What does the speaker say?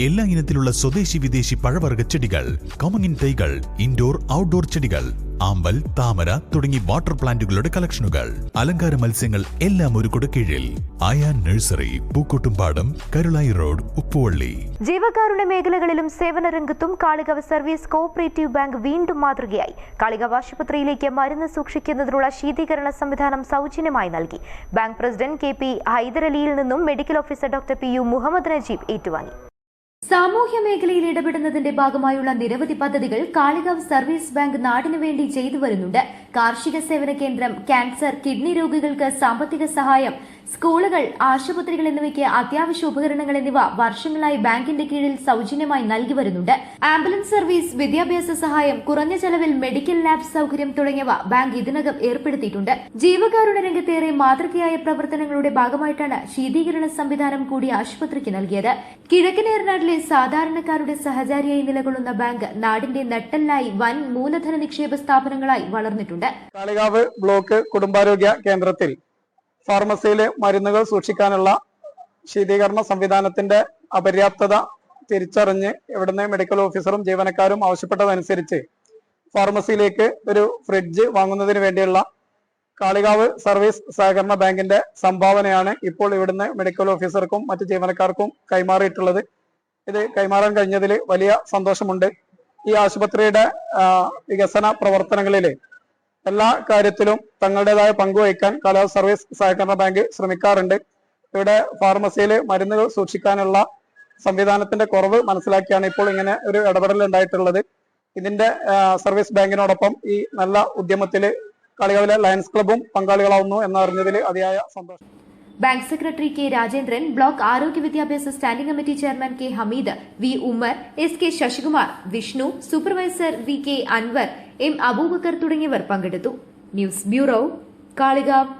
എല്ലാ ഇനത്തിലുള്ള സ്വദേശി വിദേശി പഴവർഗ്ഗ ചെടികൾ, കമുങ്ങിൻ തൈകൾ, ഇൻഡോർ ഔട്ട്ഡോർ ചെടികൾ, ആമ്പൽ, താമര തുടങ്ങി വാട്ടർ പ്ലാന്റുകളുടെ കളക്ഷനുകൾ, അലങ്കാര മത്സ്യങ്ങൾ എല്ലാം ഒരു കുടക്കീഴിൽ. ആയാൻ നഴ്സറി, പൂക്കോട്ടുംപാടം, കരുളായി റോഡ്, ഉപ്പുവള്ളി. ജീവകാരുണ്യ മേഖലകളിലും സേവന രംഗത്തും കാളികാവ് സർവീസ് കോഓപ്പറേറ്റീവ് ബാങ്ക് വീണ്ടും മാതൃകയായി. കാളികാവ് ആശുപത്രിയിലേക്ക് മരുന്ന് സൂക്ഷിക്കുന്നതിനുള്ള ശീതീകരണ സംവിധാനം സൗജന്യമായി നൽകി. ബാങ്ക് പ്രസിഡന്റ് KP ഹൈദരലിയിൽ നിന്നും medical officer doctor PU Muhammad Najeeb ഏറ്റുവാങ്ങി. സാമൂഹ്യ മേഖലയിൽ ഇടപെടുന്നതിന്റെ ഭാഗമായുള്ള നിരവധി പദ്ധതികൾ കാളികാവ് സർവീസ് ബാങ്ക് നാടിനു വേണ്ടി ചെയ്തു വരുന്നുണ്ട്. കാർഷിക സേവന കേന്ദ്രം, ക്യാൻസർ, കിഡ്നി രോഗികൾക്ക് സാമ്പത്തിക സഹായം, സ്കൂളുകൾ, ആശുപത്രികൾ എന്നിവയ്ക്ക് അത്യാവശ്യ ഉപകരണങ്ങൾ എന്നിവ വർഷങ്ങളായി ബാങ്കിന്റെ കീഴിൽ സൗജന്യമായി നൽകി വരുന്നുണ്ട്. ആംബുലൻസ് സർവീസ്, വിദ്യാഭ്യാസ സഹായം, കുറഞ്ഞ ചെലവിൽ മെഡിക്കൽ ലാബ് സൗകര്യം തുടങ്ങിയവ ബാങ്ക് ഇതിനകം ഏർപ്പെടുത്തിയിട്ടുണ്ട്. ജീവകാരുണ്യ രംഗത്തേറെ മാതൃകയായ പ്രവർത്തനങ്ങളുടെ ഭാഗമായിട്ടാണ് ശീതീകരണ സംവിധാനം കൂടി ആശുപത്രിക്ക് നൽകിയത്. കിഴക്കൻ ഏറനാട്ടിലെ സാധാരണക്കാരുടെ സഹചാരിയായി നിലകൊള്ളുന്ന ബാങ്ക് നാടിന്റെ നട്ടെല്ലായി വൻ മൂലധന നിക്ഷേപ സ്ഥാപനങ്ങളായി വളർന്നിട്ടുണ്ട്. കാളികാവ് ബ്ലോക്ക് കുടുംബാരോഗ്യ കേന്ദ്രത്തിൽ ഫാർമസിയിലെ മരുന്നുകൾ സൂക്ഷിക്കാനുള്ള ശീതീകരണ സംവിധാനത്തിന്റെ അപര്യാപ്തത തിരിച്ചറിഞ്ഞ് ഇവിടുന്ന് മെഡിക്കൽ ഓഫീസറും ജീവനക്കാരും ആവശ്യപ്പെട്ടതനുസരിച്ച് ഫാർമസിയിലേക്ക് ഒരു ഫ്രിഡ്ജ് വാങ്ങുന്നതിന് വേണ്ടിയുള്ള കാളികാവ് സർവീസ് സഹകരണ ബാങ്കിന്റെ സംഭാവനയാണ് ഇപ്പോൾ ഇവിടുന്ന് മെഡിക്കൽ ഓഫീസർക്കും മറ്റ് ജീവനക്കാർക്കും കൈമാറിയിട്ടുള്ളത്. ഇത് കൈമാറാൻ കഴിഞ്ഞതിൽ വലിയ സന്തോഷമുണ്ട്. ഈ ആശുപത്രിയുടെ വികസന പ്രവർത്തനങ്ങളിൽ എല്ലാ കാര്യത്തിലും തങ്ങളുടേതായ പങ്കുവഹിക്കാൻ കാളികാവ് സർവീസ് സഹകരണ ബാങ്ക് ശ്രമിക്കാറുണ്ട്. ഇവിടെ ഫാർമസിയിൽ മരുന്നുകൾ സൂക്ഷിക്കാനുള്ള സംവിധാനത്തിന്റെ കുറവ് മനസ്സിലാക്കിയാണ് ഇപ്പോൾ ഇങ്ങനെ ഒരു ഇടപെടൽ ഉണ്ടായിട്ടുള്ളത്. ഇതിന്റെ സർവീസ് ബാങ്കിനോടൊപ്പം ഈ നല്ല ഉദ്യമത്തിൽ കാളികാവിലെ ലയൺസ് ക്ലബും പങ്കാളികളാവുന്നു എന്നറിഞ്ഞതിൽ അതിയായ സന്തോഷം. Bank secretary K. Rajendran, block ആരോഗ്യ വിദ്യാഭ്യാസ standing committee chairman K. Hameed, V. Ummer, SK. Sasikumar, Vishnu, supervisor VK. Anwar, M. Abubakar തുടങ്ങിയവർ പങ്കെടുത്തു. News bureau, Kalikavu.